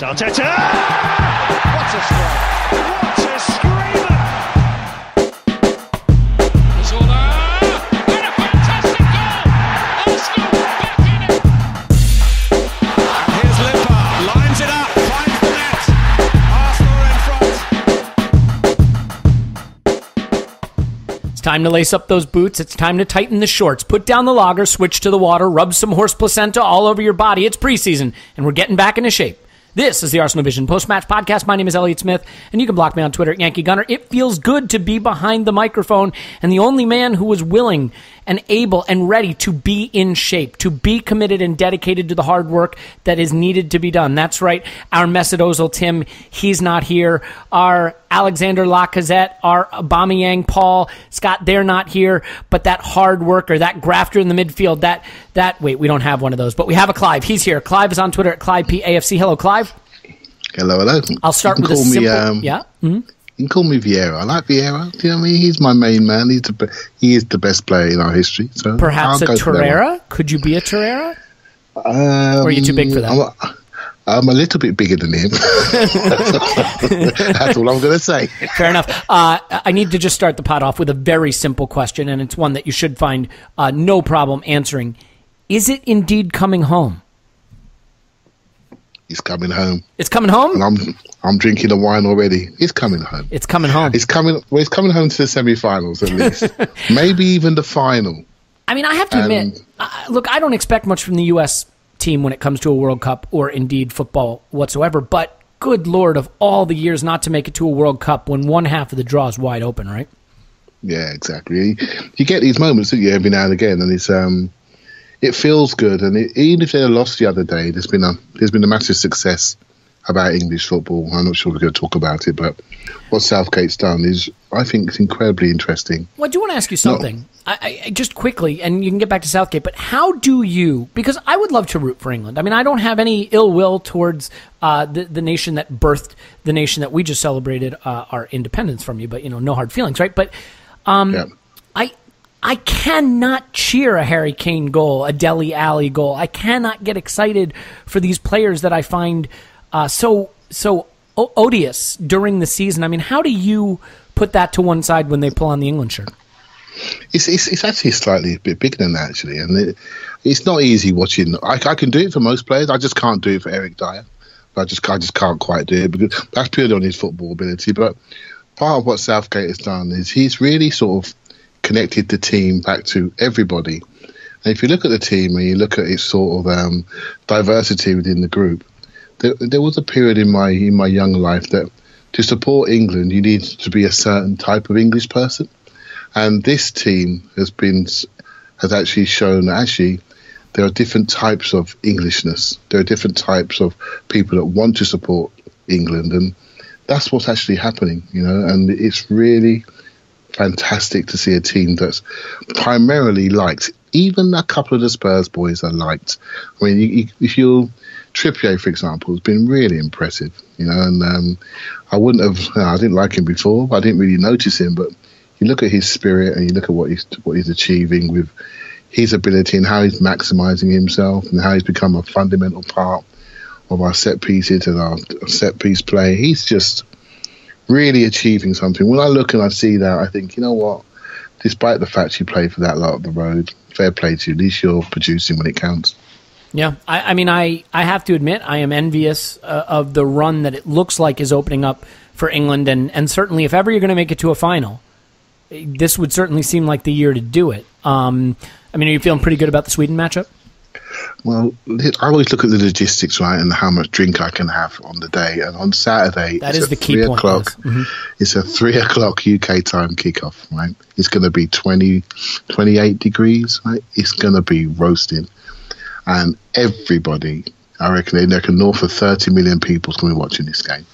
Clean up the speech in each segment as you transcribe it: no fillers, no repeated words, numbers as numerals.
Arteta! What a strike! What a screamer! Zola! And a fantastic goal! Arsenal back in it! And here's Limpar, lines it up, finds the net. Arsenal in front. It's time to lace up those boots. It's time to tighten the shorts. Put down the lager, switch to the water, rub some horse placenta all over your body. It's preseason, and we're getting back into shape. This is the Arsenal Vision Post-Match Podcast. My name is Elliot Smith, and you can block me on Twitter at Yankee Gunner. It feels good to be behind the microphone, and the only man who was willing and able and ready to be in shape, to be committed and dedicated to the hard work that is needed to be done. That's right, our Mesut Ozil Tim, he's not here. Our Alexander Lacazette, our Aubameyang, Paul, Scott, they're not here. But that hard worker, that grafter in the midfield, wait, we don't have one of those, but we have a Clive. He's here. Clive is on Twitter at ClivePAFC. Hello, Clive. Hello. I'll start with a simple... Yeah? Mm-hmm. You can call me Vieira. I like Vieira. Do you know what I mean? He's my main man. He is the best player in our history. So perhaps a Carrera? Could you be a Carrera? Or are you too big for that? I'm a little bit bigger than him. That's all I'm going to say. Fair enough. I need to just start the pod off with a very simple question, and it's one that you should find no problem answering. Is it indeed coming home? He's coming home. It's coming home? And I'm drinking the wine already. It's coming home. It's coming home. It's coming home to the semi-finals at least. Maybe even the final. I mean, I have to admit, look, I don't expect much from the U.S. team when it comes to a World Cup or indeed football whatsoever, but good Lord, of all the years not to make it to a World Cup when one half of the draw is wide open, right? Yeah, exactly. You get these moments, don't you, every now and again, and it feels good. And even if they lost the other day, there's been a massive success about English football. I'm not sure we're going to talk about it, but what Southgate's done is, I think, it's incredibly interesting. Well, I do want to ask you something. I just quickly, and you can get back to Southgate, but how do you, because I would love to root for England. I mean, I don't have any ill will towards the nation that birthed the nation that we just celebrated our independence from you, but, no hard feelings, right? But I cannot cheer a Harry Kane goal, a Dele Alli goal. I cannot get excited for these players that I find so odious during the season. I mean, how do you put that to one side when they pull on the England shirt? It's actually slightly a bit bigger than that, actually, and it's not easy watching. I can do it for most players. I just can't do it for Eric Dyer. I just can't quite do it because that's purely on his football ability. But part of what Southgate has done is he's really sort of connected the team back to everybody. And if you look at the team and you look at its sort of diversity within the group, there was a period in my young life that to support England, you need to be a certain type of English person. And this team has actually shown that actually there are different types of Englishness. There are different types of people that want to support England. And that's what's actually happening, and it's really fantastic to see a team that's primarily liked. Even a couple of the Spurs boys are liked. I mean, if you'll Trippier, for example, has been really impressive, and I didn't like him before, but I didn't really notice him, but you look at his spirit and you look at what he's achieving with his ability and how he's maximising himself and how he's become a fundamental part of our set pieces and our set piece play. He's just really achieving something. When I look and I see that, I think, you know what? Despite the fact you play for that lot of the road, fair play to you. At least you're producing when it counts. Yeah, I mean, I have to admit, I am envious of the run that it looks like is opening up for England. And certainly, if ever you're going to make it to a final, this would certainly seem like the year to do it. I mean, are you feeling pretty good about the Sweden matchup? Well, I always look at the logistics, right, and how much drink I can have on the day. And on Saturday, that is the key point. Mm-hmm. It's a 3:00 UK time kickoff, right? It's going to be 28 degrees, right? It's going to be roasting. And everybody, I reckon north of 30 million people is going to be watching this game.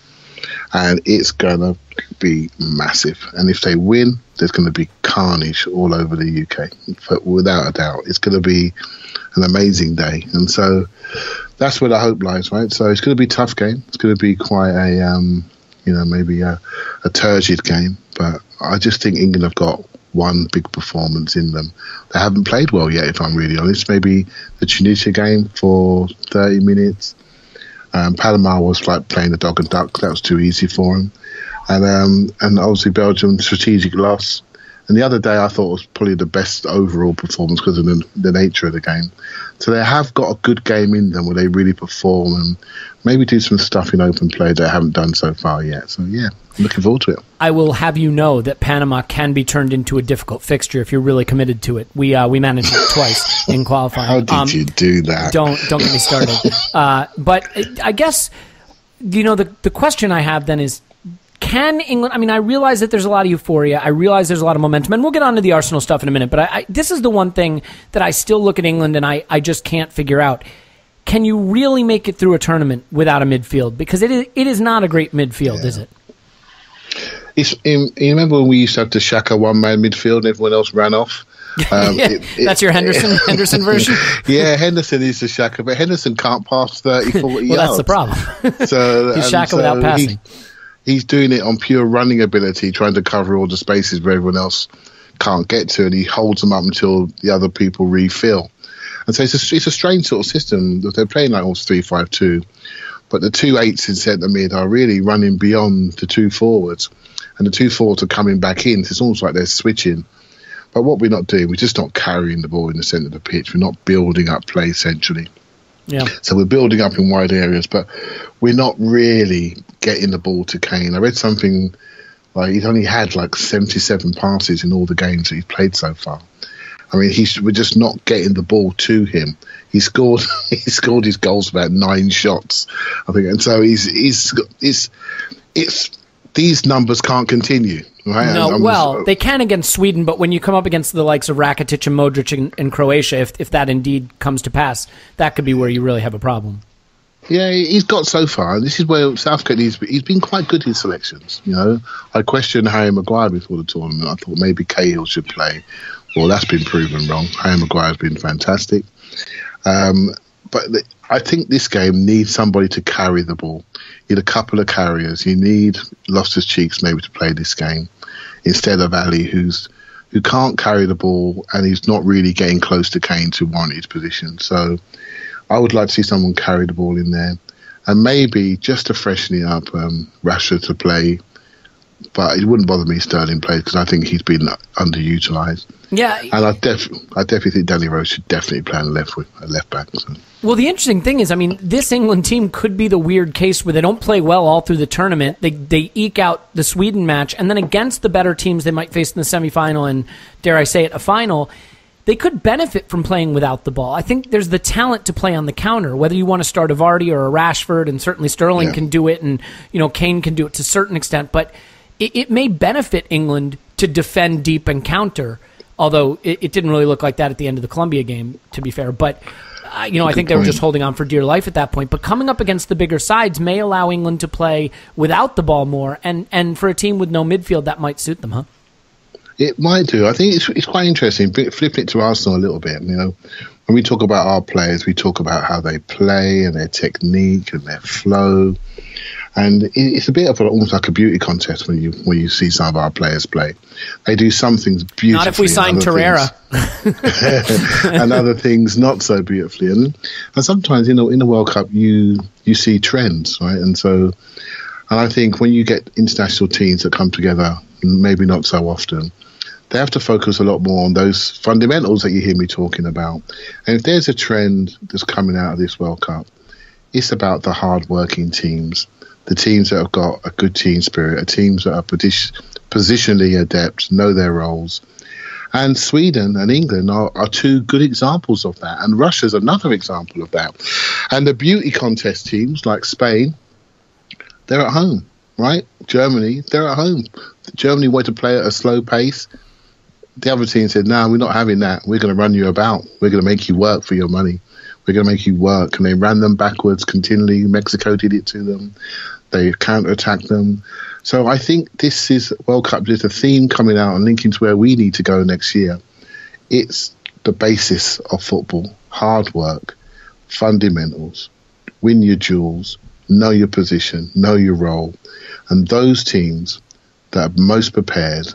And it's going to be massive. And if they win, there's going to be carnage all over the UK. But without a doubt, it's going to be an amazing day. And so that's where the hope lies, right? So it's going to be a tough game. It's going to be quite a, maybe a turgid game. But I just think England have got one big performance in them. They haven't played well yet, if I'm really honest. Maybe the Tunisia game for 30 minutes. Panama was like playing the dog and duck. That was too easy for him. And obviously Belgium, strategic loss. And the other day I thought was probably the best overall performance because of the nature of the game. So they have got a good game in them where they really perform and maybe do some stuff in open play they haven't done so far yet. So, yeah, I'm looking forward to it. I will have you know that Panama can be turned into a difficult fixture if you're really committed to it. We managed it twice in qualifying. How did you do that? Don't get me started. But I guess, the question I have then is, can England... I mean, I realize that there's a lot of euphoria. I realize there's a lot of momentum. And we'll get on to the Arsenal stuff in a minute. But this is the one thing that I still look at England and I just can't figure out. Can you really make it through a tournament without a midfield? Because it is not a great midfield, is it? You remember when we used to have the Xhaka one-man midfield and everyone else ran off? That's your Henderson version? Yeah, Henderson is the Xhaka, but Henderson can't pass 30, 40 yards. Well, that's the problem. He's Xhaka without passing. He's doing it on pure running ability, trying to cover all the spaces where everyone else can't get to, and he holds them up until the other people refill. And so it's a strange sort of system. They're playing like almost 3-5-2, but the 2 8s in centre mid are really running beyond the 2 forwards, and the 2 forwards are coming back in. So it's almost like they're switching. But what we're not doing, we're just not carrying the ball in the centre of the pitch. We're not building up play centrally. Yeah. So we're building up in wide areas, but we're not really getting the ball to Kane. I read something like he's only had like 77 passes in all the games that he's played so far. I mean, we're just not getting the ball to him. He scored his goals about 9 shots, I think, and so these numbers can't continue. Right? No, they can against Sweden, but when you come up against the likes of Rakitic and Modric in Croatia, if that indeed comes to pass, that could be where you really have a problem. Yeah, he's got so far. This is where Southgate, he's been quite good in selections. I questioned Harry Maguire before the tournament. I thought maybe Cahill should play. Well, that's been proven wrong. Harry Maguire's been fantastic. But I think this game needs somebody to carry the ball. You need a couple of carriers. You need Loftus-Cheeks maybe to play this game instead of Ali, who can't carry the ball and he's not really getting close to Kane to warrant his position. So I would like to see someone carry the ball in there. And maybe just to freshen it up, Rashford to play. But it wouldn't bother me if Sterling played because I think he's been underutilised. Yeah, and I definitely think Danny Rose should definitely play on the left back. So. Well, the interesting thing is, I mean, this England team could be the weird case where they don't play well all through the tournament. They eke out the Sweden match, and then against the better teams they might face in the semifinal and, dare I say it, a final, they could benefit from playing without the ball. I think there's the talent to play on the counter, whether you want to start a Vardy or a Rashford, and certainly Sterling can do it, and Kane can do it to a certain extent, but it may benefit England to defend deep and counter, although it didn't really look like that at the end of the Colombia game, to be fair. But, I think they were just holding on for dear life at that point. But coming up against the bigger sides may allow England to play without the ball more, and for a team with no midfield, that might suit them, huh? It might do. I think it's quite interesting, flipping it to Arsenal a little bit. When we talk about our players, we talk about how they play and their technique and their flow. And it's a bit of almost like a beauty contest when you see some of our players play. They do some things beautifully. Not if we sign Carrera. And other things not so beautifully. And sometimes, in the World Cup, you see trends, right? And I think when you get international teams that come together, maybe not so often, they have to focus a lot more on those fundamentals that you hear me talking about. And if there's a trend that's coming out of this World Cup, it's about the hard-working teams. The teams that have got a good team spirit, are teams that are positionally adept, know their roles. And Sweden and England are 2 good examples of that. And Russia's another example of that. And the beauty contest teams like Spain, they're at home, right? Germany, they're at home. Germany wanted to play at a slow pace. The other team said, no, we're not having that. We're going to run you about. We're going to make you work for your money. We're going to make you work. And they ran them backwards continually. Mexico did it to them. They counter-attacked them. So I think this is World Cup. There's a theme coming out and linking to where we need to go next year. It's the basis of football. Hard work, fundamentals, win your duels, know your position, know your role. And those teams that are most prepared,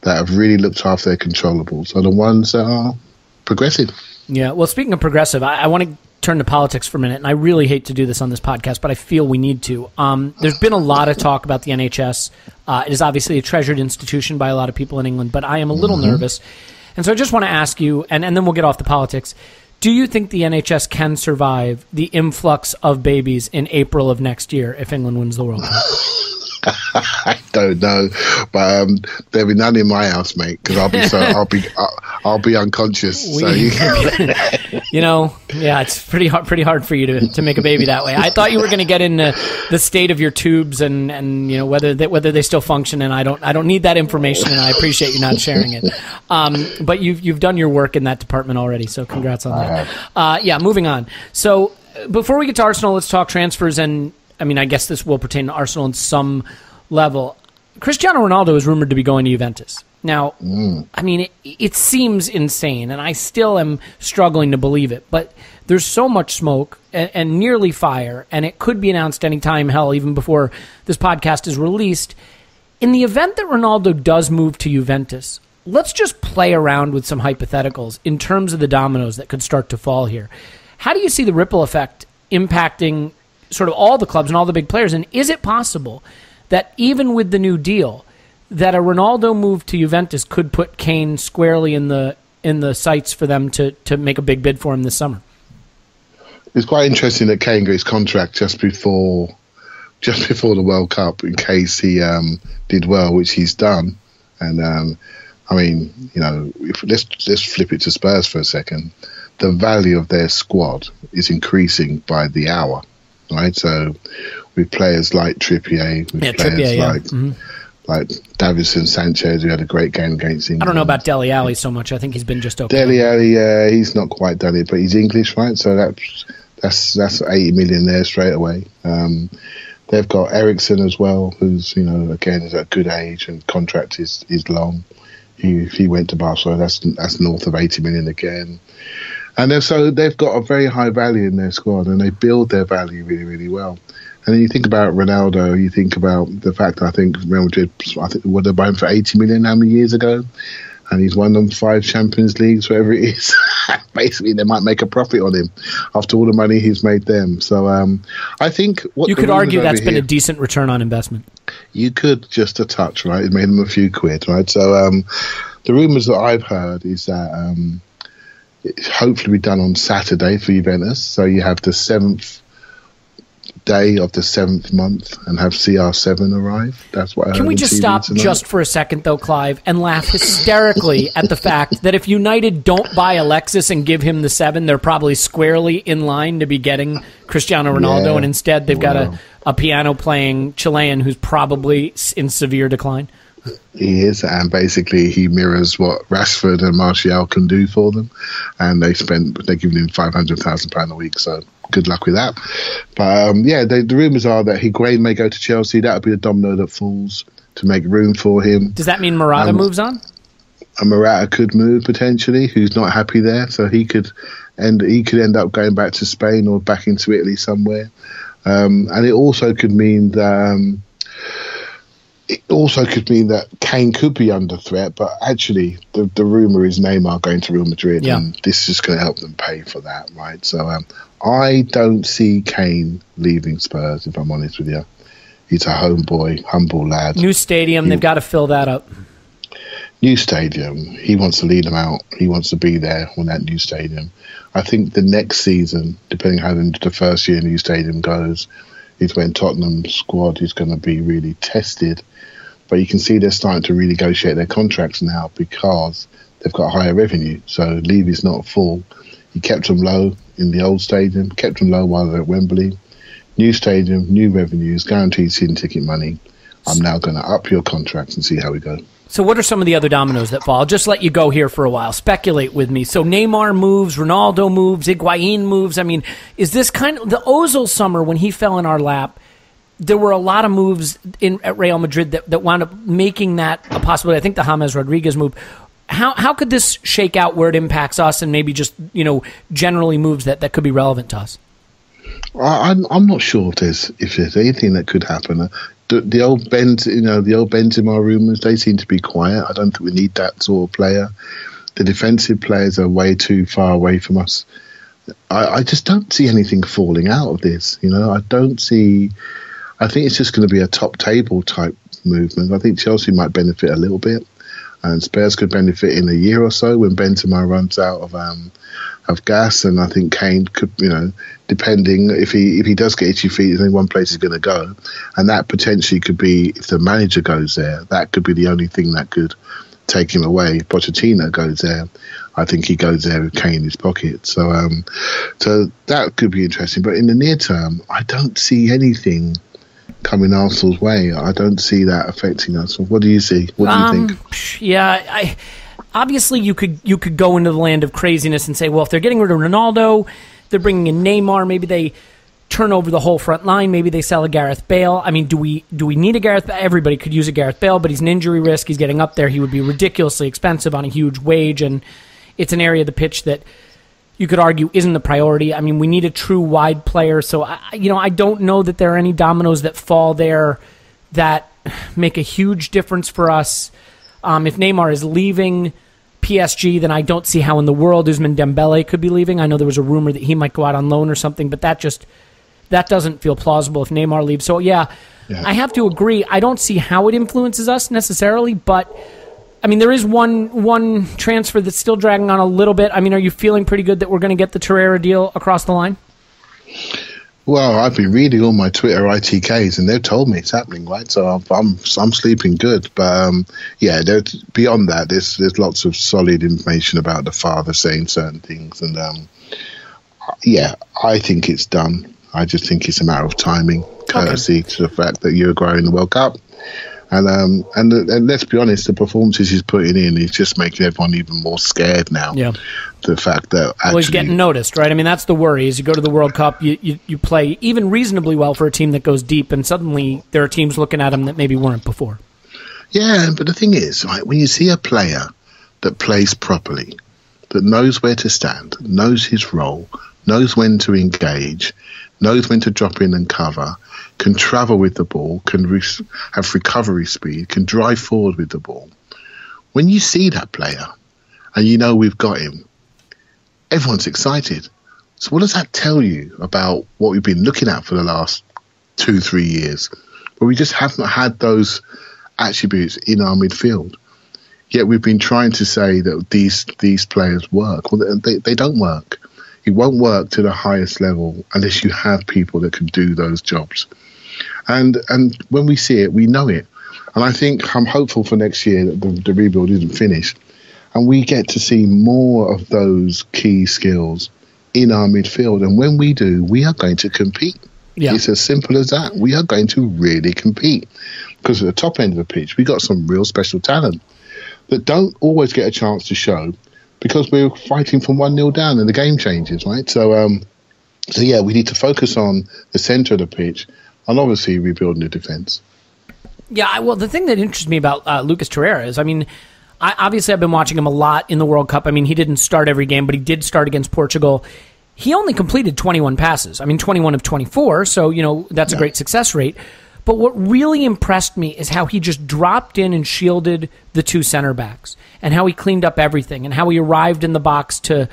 that have really looked after their controllables, are the ones that are progressive. Yeah, well, speaking of progressive, I want to turn to politics for a minute, and I really hate to do this on this podcast, but I feel we need to. There's been a lot of talk about the NHS. It is obviously a treasured institution by a lot of people in England, but I am a little nervous. And so I just want to ask you, and then we'll get off the politics, do you think the NHS can survive the influx of babies in April of next year if England wins the World Cup? I don't know, but there'll be none in my house, mate, because I'll be unconscious. It's pretty hard for you to make a baby that way. I thought you were going to get into the state of your tubes and whether they still function, and I don't need that information, and I appreciate you not sharing it. But you've done your work in that department already, so congrats on that. Moving on. So before we get to Arsenal, let's talk transfers, and I guess this will pertain to Arsenal in some level. Cristiano Ronaldo is rumored to be going to Juventus. Now, it seems insane, and I still am struggling to believe it, but there's so much smoke and nearly fire, and it could be announced anytime, hell, even before this podcast is released. In the event that Ronaldo does move to Juventus, let's just play around with some hypotheticals in terms of the dominoes that could start to fall here. How do you see the ripple effect impacting sort of all the clubs and all the big players? And is it possible that even with the new deal, that a Ronaldo move to Juventus could put Kane squarely in the sights for them to make a big bid for him this summer? It's quite interesting that Kane got his contract just before the World Cup, in case he did well, which he's done. And let's flip it to Spurs for a second. The value of their squad is increasing by the hour. Right, so with players like Trippier, like Davinson Sanchez, who had a great game against England. I don't know about Dele Alli so much. I think he's been just okay. Dele Alli, he's not quite done it, but he's English, right? So that's 80 million there straight away. They've got Eriksen as well, who's again is at a good age and contract is long. If he went to Barcelona, that's north of 80 million again. And they've got a very high value in their squad, and they build their value really, really well. And then you think about Ronaldo, you think about the fact that I think Real Madrid, they buy him for 80 million how many years ago? And he's won them 5 Champions Leagues, whatever it is. Basically, they might make a profit on him after all the money he's made them. So I think what you could argue that's been a decent return on investment. You could, just a touch, right? It made them a few quid, right? So the rumours that I've heard is that hopefully be done on Saturday for Juventus. So you have the 7th day of the 7th month and have CR7 arrive. That's what I heard. Can we just stop just for a second, though, Clive, and laugh hysterically at the fact that if United don't buy Alexis and give him the 7, they're probably squarely in line to be getting Cristiano Ronaldo, and instead they've got a piano-playing Chilean who's probably in severe decline? He is, and basically he mirrors what Rashford and Martial can do for them, and they're giving him £500,000 a week, so good luck with that. But the rumours are that Higuain may go to Chelsea. That would be the domino that falls to make room for him. Does that mean Morata moves on? And Morata could move potentially, who's not happy there, so he could end up going back to Spain or back into Italy somewhere. And it also could mean that Kane could be under threat, but actually the rumour is Neymar going to Real Madrid, and this is going to help them pay for that, right? So I don't see Kane leaving Spurs, if I'm honest with you. He's a homeboy, humble lad. New stadium, they've got to fill that up. New stadium, he wants to lead them out. He wants to be there on that new stadium. I think the next season, depending how the first year new stadium goes, is when Tottenham's squad is going to be really tested. But you can see they're starting to renegotiate their contracts now because they've got higher revenue. So Levy's not full. He kept them low in the old stadium, kept them low while they're at Wembley. New stadium, new revenues, guaranteed season ticket money. I'm now going to up your contracts and see how we go. So what are some of the other dominoes that fall? I'll just let you go here for a while. Speculate with me. So Neymar moves, Ronaldo moves, Higuain moves. I mean, is this kind of the Ozil summer when he fell in our lap? There were a lot of moves at Real Madrid that wound up making that a possibility. I think the James Rodriguez move. How could this shake out where it impacts us and maybe just generally moves that could be relevant to us? I'm not sure if there's anything that could happen. The old Benzema rumours, they seem to be quiet. I don't think we need that sort of player. The defensive players are way too far away from us. I just don't see anything falling out of this. I don't see. I think it's just going to be a top table type movement. I think Chelsea might benefit a little bit, and Spurs could benefit in a year or so when Benzema runs out of gas, and I think Kane could, depending if he does get itchy feet, there's only one place he's going to go, and that potentially could be, if the manager goes there, that could be the only thing that could take him away. Pochettino goes there, I think he goes there with Kane in his pocket. So that could be interesting. But in the near term, I don't see anything coming Arsenal's way. I don't see that affecting us. What do you see? What do you think? Yeah, obviously you could go into the land of craziness and say, well, if they're getting rid of Ronaldo, they're bringing in Neymar, maybe they turn over the whole front line, maybe they sell a Gareth Bale. I mean, do we need a Gareth Bale? Everybody could use a Gareth Bale, but he's an injury risk. He's getting up there. He would be ridiculously expensive on a huge wage, and it's an area of the pitch that you could argue isn't the priority. I mean, we need a true wide player, so I don't know that there are any dominoes that fall there that make a huge difference for us. If Neymar is leaving PSG, then I don't see how in the world Ousmane Dembele could be leaving. I know there was a rumor that he might go out on loan or something, but that doesn't feel plausible if Neymar leaves. So yeah, I have to agree. I don't see how it influences us necessarily, but I mean, there is one transfer that's still dragging on a little bit. I mean, are you feeling pretty good that we're going to get the Carrera deal across the line? Well, I've been reading all my Twitter ITKs, and they've told me it's happening, right? So I'm sleeping good. But beyond that, there's lots of solid information about the father saying certain things, and I think it's done. I just think it's a matter of timing, courtesy to the fact that Uruguay in the World Cup. And let's be honest, the performances he's putting in is just making everyone even more scared now. Yeah. The fact that actually, he's getting noticed, right? I mean, that's the worry. Is you go to the World Cup, you play even reasonably well for a team that goes deep, and suddenly there are teams looking at him that maybe weren't before. Yeah, but the thing is, right, when you see a player that plays properly, that knows where to stand, knows his role, knows when to engage, knows when to drop in and cover, can travel with the ball, can have recovery speed, can drive forward with the ball. When you see that player and you know we've got him, everyone's excited. So what does that tell you about what we've been looking at for the last 2-3 years? Where we just haven't had those attributes in our midfield. Yet we've been trying to say that these players work. Well, they don't work. It won't work to the highest level unless you have people that can do those jobs. And when we see it, we know it. And I think I'm hopeful for next year that the rebuild isn't finished. And we get to see more of those key skills in our midfield. And when we do, we are going to compete. Yeah. It's as simple as that. We are going to really compete. Because at the top end of the pitch, we got some real special talent that don't always get a chance to show because we're fighting from 1-0 down and the game changes, right? So we need to focus on the centre of the pitch and obviously rebuilding the defence. Yeah, well, the thing that interests me about Lucas Torreira is, I mean, I've been watching him a lot in the World Cup. I mean, he didn't start every game, but he did start against Portugal. He only completed 21 passes. I mean, 21 of 24, so, that's a great success rate. But what really impressed me is how he just dropped in and shielded the two center backs and how he cleaned up everything and how he arrived in the box to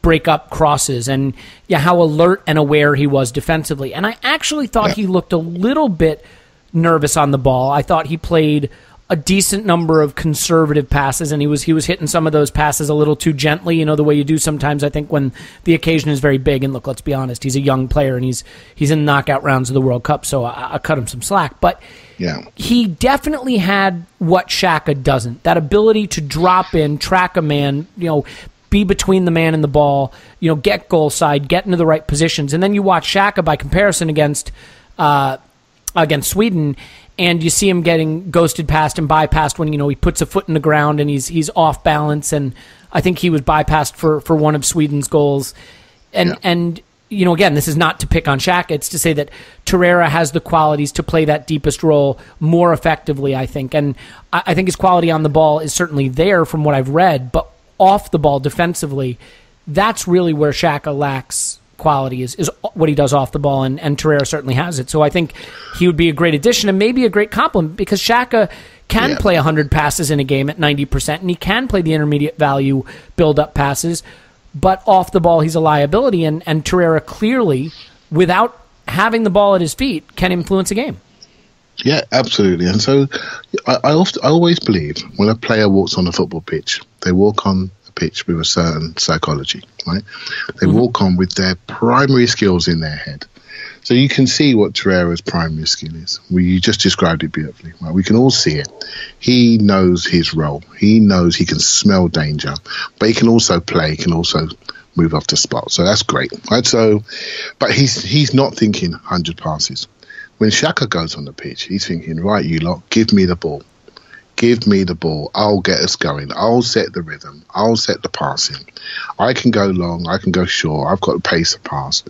break up crosses and how alert and aware he was defensively. And I actually thought he looked a little bit nervous on the ball. I thought he played a decent number of conservative passes, and he was hitting some of those passes a little too gently, the way you do sometimes, I think, when the occasion is very big. And look, let's be honest, he's a young player, and he's in knockout rounds of the World Cup, so I cut him some slack. But he definitely had what Xhaka doesn't, that ability to drop in, track a man, be between the man and the ball, get goal side, get into the right positions. And then you watch Xhaka by comparison against Sweden, and you see him getting ghosted past and bypassed when, he puts a foot in the ground and he's off balance. And I think he was bypassed for one of Sweden's goals. And again, this is not to pick on Xhaka. It's to say that Torreira has the qualities to play that deepest role more effectively, I think. And I think his quality on the ball is certainly there from what I've read, but off the ball defensively, that's really where Xhaka lacks quality is what he does off the ball, and Torreira certainly has it. So I think he would be a great addition and maybe a great compliment because Xhaka can play 100 passes in a game at 90%, and he can play the intermediate value build-up passes, but off the ball he's a liability, and Carrera clearly, without having the ball at his feet, can influence a game. Yeah, absolutely. And so I always believe when a player walks on a football pitch, they walk on a pitch with a certain psychology, right? They walk on with their primary skills in their head. So you can see what Carrera's primary skill is. You just described it beautifully. Right? We can all see it. He knows his role. He knows he can smell danger, but he can also play. He can also move off the spot. So that's great, right? So, but he's not thinking 100 passes. When Xhaka goes on the pitch, he's thinking, right, you lot, give me the ball. Give me the ball. I'll get us going. I'll set the rhythm. I'll set the passing. I can go long. I can go short. I've got the pace to pass.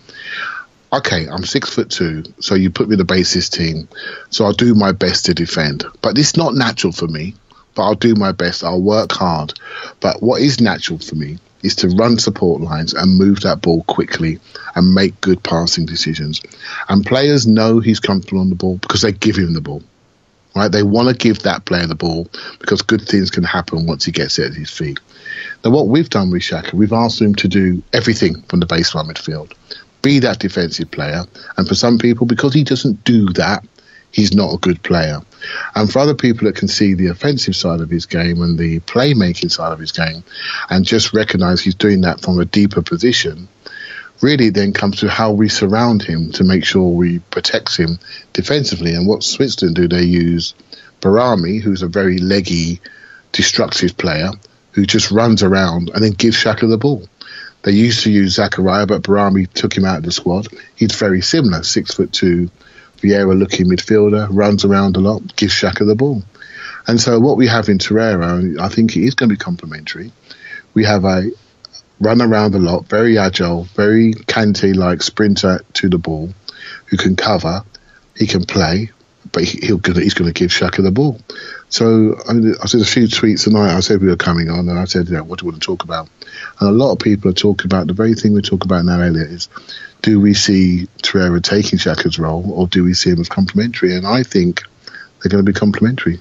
Okay, I'm 6'2", so you put me in the basis team, so I'll do my best to defend. But it's not natural for me, but I'll do my best. I'll work hard. But what is natural for me is to run support lines and move that ball quickly and make good passing decisions. And players know he's comfortable on the ball because they give him the ball. Right? They want to give that player the ball because good things can happen once he gets it at his feet. Now, what we've done with Xhaka, we've asked him to do everything from the baseline midfield. Be that defensive player. And for some people, because he doesn't do that, he's not a good player. And for other people that can see the offensive side of his game and the playmaking side of his game and just recognise he's doing that from a deeper position, really then comes to how we surround him to make sure we protect him defensively. And what Switzerland do, they use Barami, who's a very leggy, destructive player, who just runs around and then gives Xhaka the ball. They used to use Zakaria, but Barami took him out of the squad. He's very similar, 6'2", Vieira-looking midfielder, runs around a lot, gives Xhaka the ball. And so what we have in Carrera, I think it is going to be complementary. We have a run around a lot, very agile, very Kante-like sprinter to the ball, who can cover, he can play, but he's going to give Xhaka the ball. So I said a few tweets tonight. I said we were coming on, and I said, what do you want to talk about? And a lot of people are talking about the very thing we talk about now, Elliot, is do we see Carrera taking Xhaka's role, or do we see him as complementary? And I think they're going to be complementary.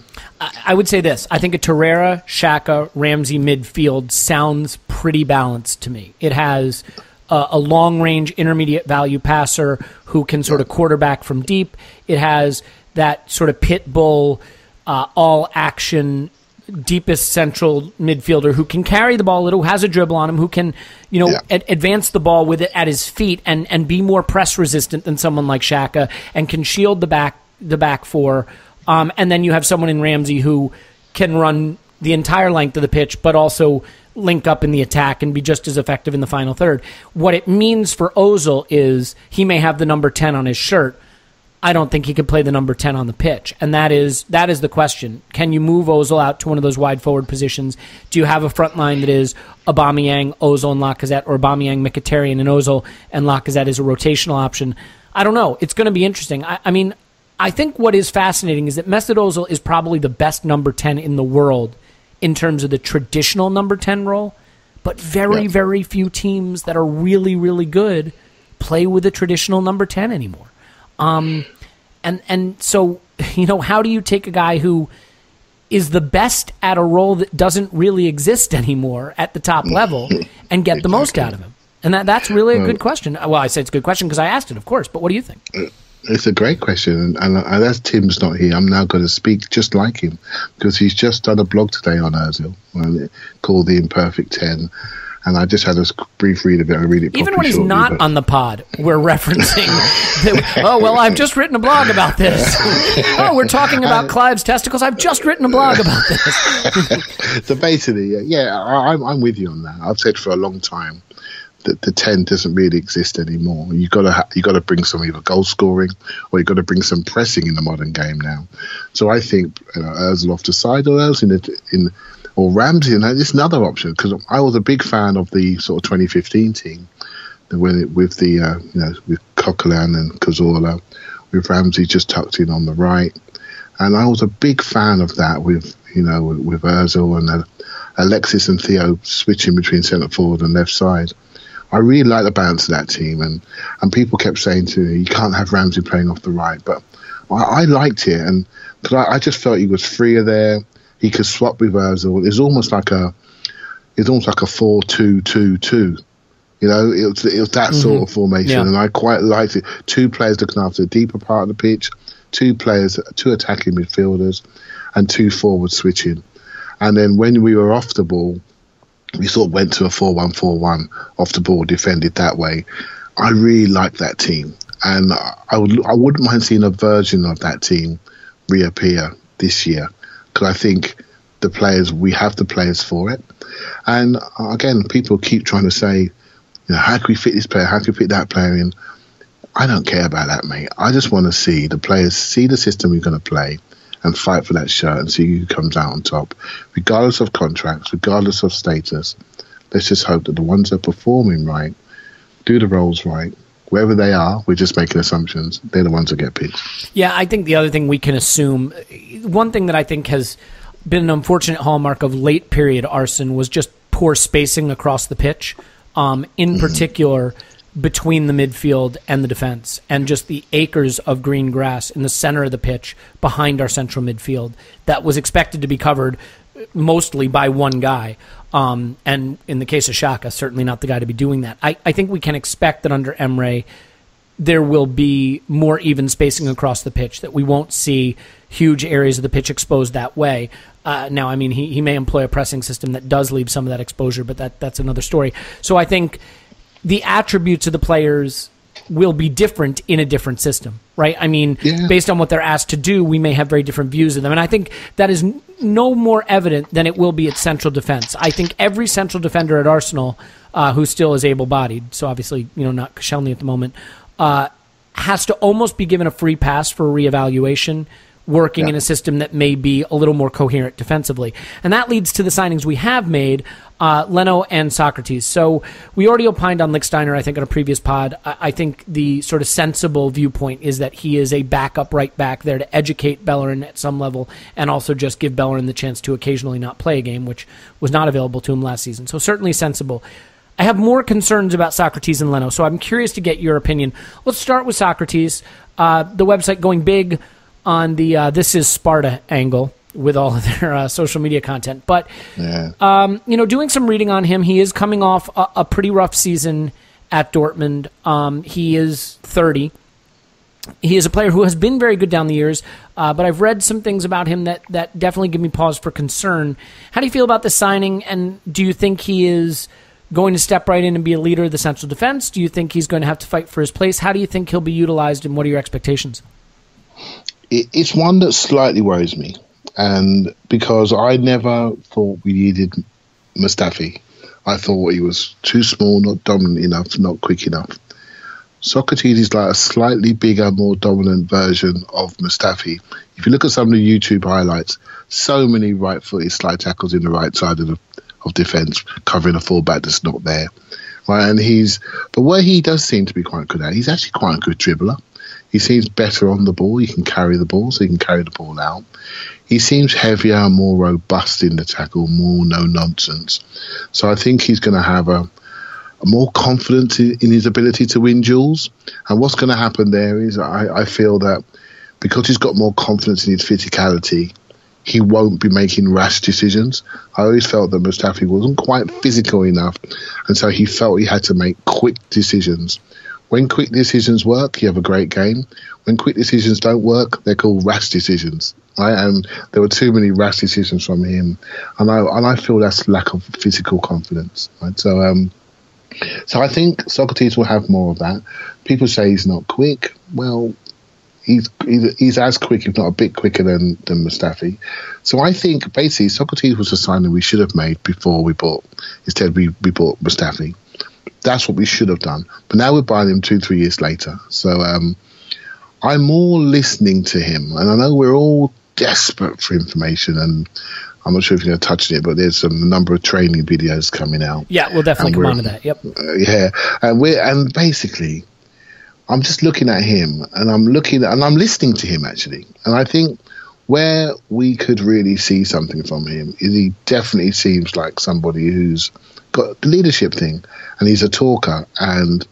I would say this. I think a Carrera, Xhaka, Ramsey midfield sounds pretty balanced to me. It has a long-range, intermediate value passer who can sort of quarterback from deep. It has that sort of pit bull, all-action, deepest central midfielder who can carry the ball a little, who has a dribble on him, who can, advance the ball with it at his feet and be more press resistant than someone like Xhaka and can shield the back four. And then you have someone in Ramsey who can run the entire length of the pitch, but also link up in the attack and be just as effective in the final third. What it means for Ozil is he may have the number 10 on his shirt. I don't think he could play the number 10 on the pitch. And that is the question. Can you move Ozil out to one of those wide forward positions? Do you have a front line that is Aubameyang, Ozil, and Lacazette, or Aubameyang, Mkhitaryan, and Ozil, and Lacazette is a rotational option? I don't know. It's going to be interesting. I mean, I think what is fascinating is that Mesut Ozil is probably the best number 10 in the world in terms of the traditional number 10 role, but very few teams that are really, really good play with a traditional number 10 anymore. And so, how do you take a guy who is the best at a role that doesn't really exist anymore at the top level and get the most out of him? And that's really a good question. Well, I say it's a good question because I asked it, of course, but what do you think? It's a great question, and as Tim's not here, I'm now going to speak just like him because he's just done a blog today on Ozil called The Imperfect 10, and I just had a brief read of it. I read it even when he's not on the pod, we're referencing I've just written a blog about this. We're talking about Clive's testicles. I've just written a blog about this. So basically, I'm with you on that. I've said for a long time that the 10 doesn't really exist anymore. You got to bring some either goal scoring or you got to bring some pressing in the modern game now. So I think Ozil off the side or else or Ramsey, and it's another option because I was a big fan of the sort of 2015 team with Coquelin and Cazorla, with Ramsey just tucked in on the right, and I was a big fan of that with Ozil and Alexis and Theo switching between centre forward and left side. I really like the balance of that team, and people kept saying to me, you can't have Ramsey playing off the right, but I liked it, and because I just felt he was freer there. He could swap with Ozil. It's almost like a 4-2-2-2 You know, it was that sort of formation, and I quite liked it. 2 players looking after the deeper part of the pitch, 2 attacking midfielders, and 2 forward switching. And then when we were off the ball, we sort of went to a 4-1-4-1 off the ball, defended that way. I really like that team, and I wouldn't mind seeing a version of that team reappear this year, because I think we have the players for it. And again, people keep trying to say, you know, how can we fit this player? How can we fit that player in? I don't care about that, mate. I just want to see the players see the system we're going to play and fight for that shirt and see who comes out on top, regardless of contracts, regardless of status. Let's just hope that the ones that are performing right, do the roles right, wherever they are, we're just making assumptions, they're the ones that get picked. Yeah, I think the other thing we can assume, one thing that I think has been an unfortunate hallmark of late period Arsenal was just poor spacing across the pitch. In particular between the midfield and the defense, and just the acres of green grass in the center of the pitch behind our central midfield that was expected to be covered mostly by one guy. And in the case of Xhaka, certainly not the guy to be doing that. I think we can expect that under Emre, there will be more even spacing across the pitch, that we won't see huge areas of the pitch exposed that way. Now, I mean, he may employ a pressing system that does leave some of that exposure, but that's another story. So I think the attributes of the players will be different in a different system, right? I mean, based on what they're asked to do, we may have very different views of them. And I think that is no more evident than it will be at central defense. I think every central defender at Arsenal, who still is able-bodied, so obviously, you know, not Koscielny at the moment, has to almost be given a free pass for reevaluation, working in a system that may be a little more coherent defensively. And that leads to the signings we have made, Leno and Socrates. So we already opined on Lichtsteiner, I think, on a previous pod. I think the sort of sensible viewpoint is that he is a backup right back there to educate Bellerin at some level and also just give Bellerin the chance to occasionally not play a game, which was not available to him last season. So certainly sensible. I have more concerns about Socrates and Leno, so I'm curious to get your opinion. Let's start with Socrates. The website going big on the This Is Sparta angle with all of their social media content. But, you know, doing some reading on him, he is coming off a pretty rough season at Dortmund. He is 30. He is a player who has been very good down the years, but I've read some things about him that definitely give me pause for concern. How do you feel about the signing, and do you think he is going to step right in and be a leader of the central defense? Do you think he's going to have to fight for his place? How do you think he'll be utilized, and what are your expectations? It's one that slightly worries me, and because I never thought we needed Mustafi. I thought he was too small, not dominant enough, not quick enough. Socrates is like a slightly bigger, more dominant version of Mustafi. If you look at some of the YouTube highlights, so many right-footed slide tackles in the right side of defence, covering a fullback that's not there. Right, and but where he does seem to be quite good at, he's actually quite a good dribbler. He seems better on the ball. He can carry the ball, so he can carry the ball out. He seems heavier and more robust in the tackle, more no-nonsense. So I think he's going to have a more confidence in his ability to win duels. And what's going to happen there is I feel that because he's got more confidence in his physicality, he won't be making rash decisions. I always felt that Mustafi wasn't quite physical enough, and so he felt he had to make quick decisions. When quick decisions work, you have a great game. When quick decisions don't work, they're called rash decisions. Right? And there were too many rash decisions from him, and I feel that's lack of physical confidence. Right? So I think Socrates will have more of that. People say he's not quick. Well, he's as quick, if not a bit quicker than Mustafi. So I think basically Socrates was a signing we should have made before we bought. Instead, we bought Mustafi. That's what we should have done. But now we're buying him 2-3 years later. So I'm more listening to him. And I know we're all desperate for information. And I'm not sure if you're going to touch it, but there's a number of training videos coming out. Yeah, we'll definitely come on to that. Yep. Yeah. And basically, I'm just looking at him and I'm listening to him, actually. And I think where we could really see something from him is he definitely seems like somebody who's got the leadership thing, and he's a talker, and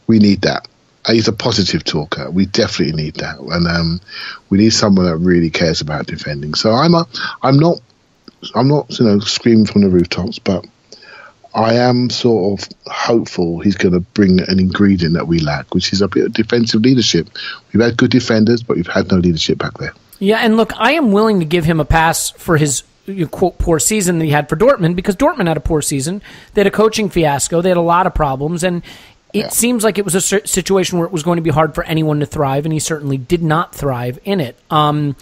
we need that. He's a positive talker. We definitely need that, and we need someone that really cares about defending. So I'm not screaming from the rooftops, but I am sort of hopeful he's going to bring an ingredient that we lack, which is a bit of defensive leadership. We've had good defenders, but we've had no leadership back there. Yeah, and look, I am willing to give him a pass for his, quote, poor season that he had for Dortmund, because Dortmund had a poor season. They had a coaching fiasco. They had a lot of problems, and it seems like it was a situation where it was going to be hard for anyone to thrive, and he certainly did not thrive in it. And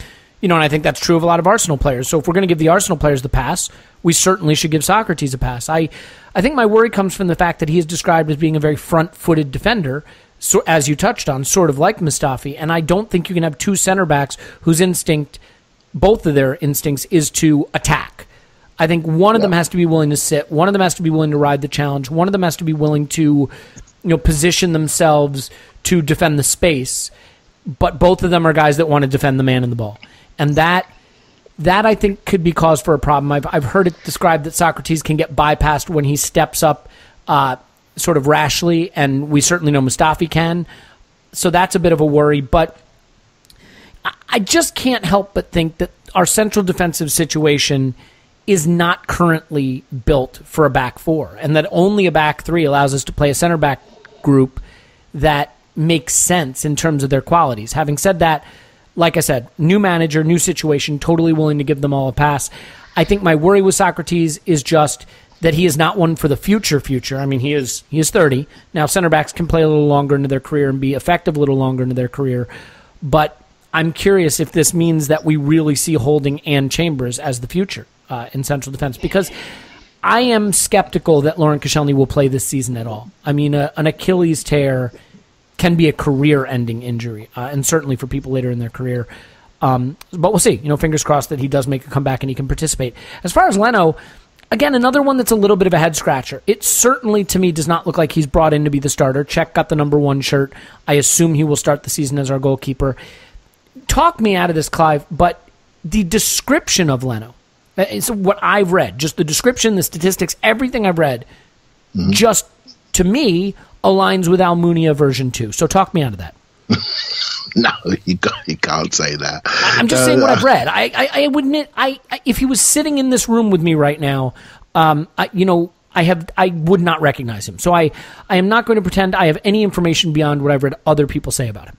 I think that's true of a lot of Arsenal players. So if we're going to give the Arsenal players the pass, we certainly should give Socrates a pass. I think my worry comes from the fact that he is described as being a very front-footed defender, so as you touched on, sort of like Mustafi, and I don't think you can have two center backs whose both of their instincts is to attack. I think one of them has to be willing to sit, one of them has to be willing to ride the challenge, one of them has to be willing to position themselves to defend the space, but both of them are guys that want to defend the man in the ball. And that I think could be cause for a problem. I've heard it described that Socrates can get bypassed when he steps up sort of rashly, and we certainly know Mustafi can. So that's a bit of a worry, but I just can't help but think that our central defensive situation is not currently built for a back four, and that only a back three allows us to play a center back group that makes sense in terms of their qualities. Having said that, like I said, new manager, new situation, totally willing to give them all a pass. I think my worry with Socrates is just that he is not one for the future. I mean, he is 30. Now, center backs can play a little longer into their career and be effective a little longer into their career. But I'm curious if this means that we really see Holding and Chambers as the future in central defense, because I am skeptical that Laurent Koscielny will play this season at all. I mean, an Achilles tear can be a career-ending injury, and certainly for people later in their career. But we'll see. Fingers crossed that he does make a comeback and he can participate. As far as Leno, again, another one that's a little bit of a head-scratcher. It certainly, to me, does not look like he's brought in to be the starter. Czech got the number 1 shirt. I assume he will start the season as our goalkeeper. Talk me out of this, Clive, but the description of Leno, it's what I've read, just the description, the statistics, everything I've read, just, to me, aligns with Almunia version 2. So talk me out of that. No, you can't say that. I'm just saying what I've read. I would admit, if he was sitting in this room with me right now, I would not recognize him. So I am not going to pretend I have any information beyond what I've read other people say about him.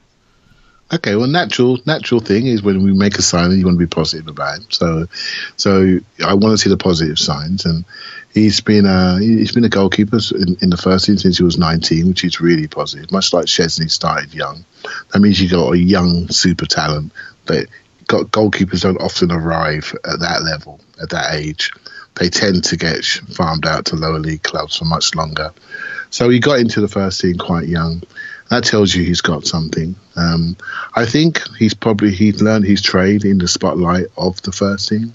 Okay, well, natural thing is when we make a sign, you want to be positive about him. So I want to see the positive signs, and he's been a goalkeeper in the first team since he was 19, which is really positive. Much like Szczesny started young, that means you got a young super talent. That goalkeepers don't often arrive at that level at that age. They tend to get farmed out to lower league clubs for much longer. So he got into the first team quite young. That tells you he's got something. I think he's learned his trade in the spotlight of the first team.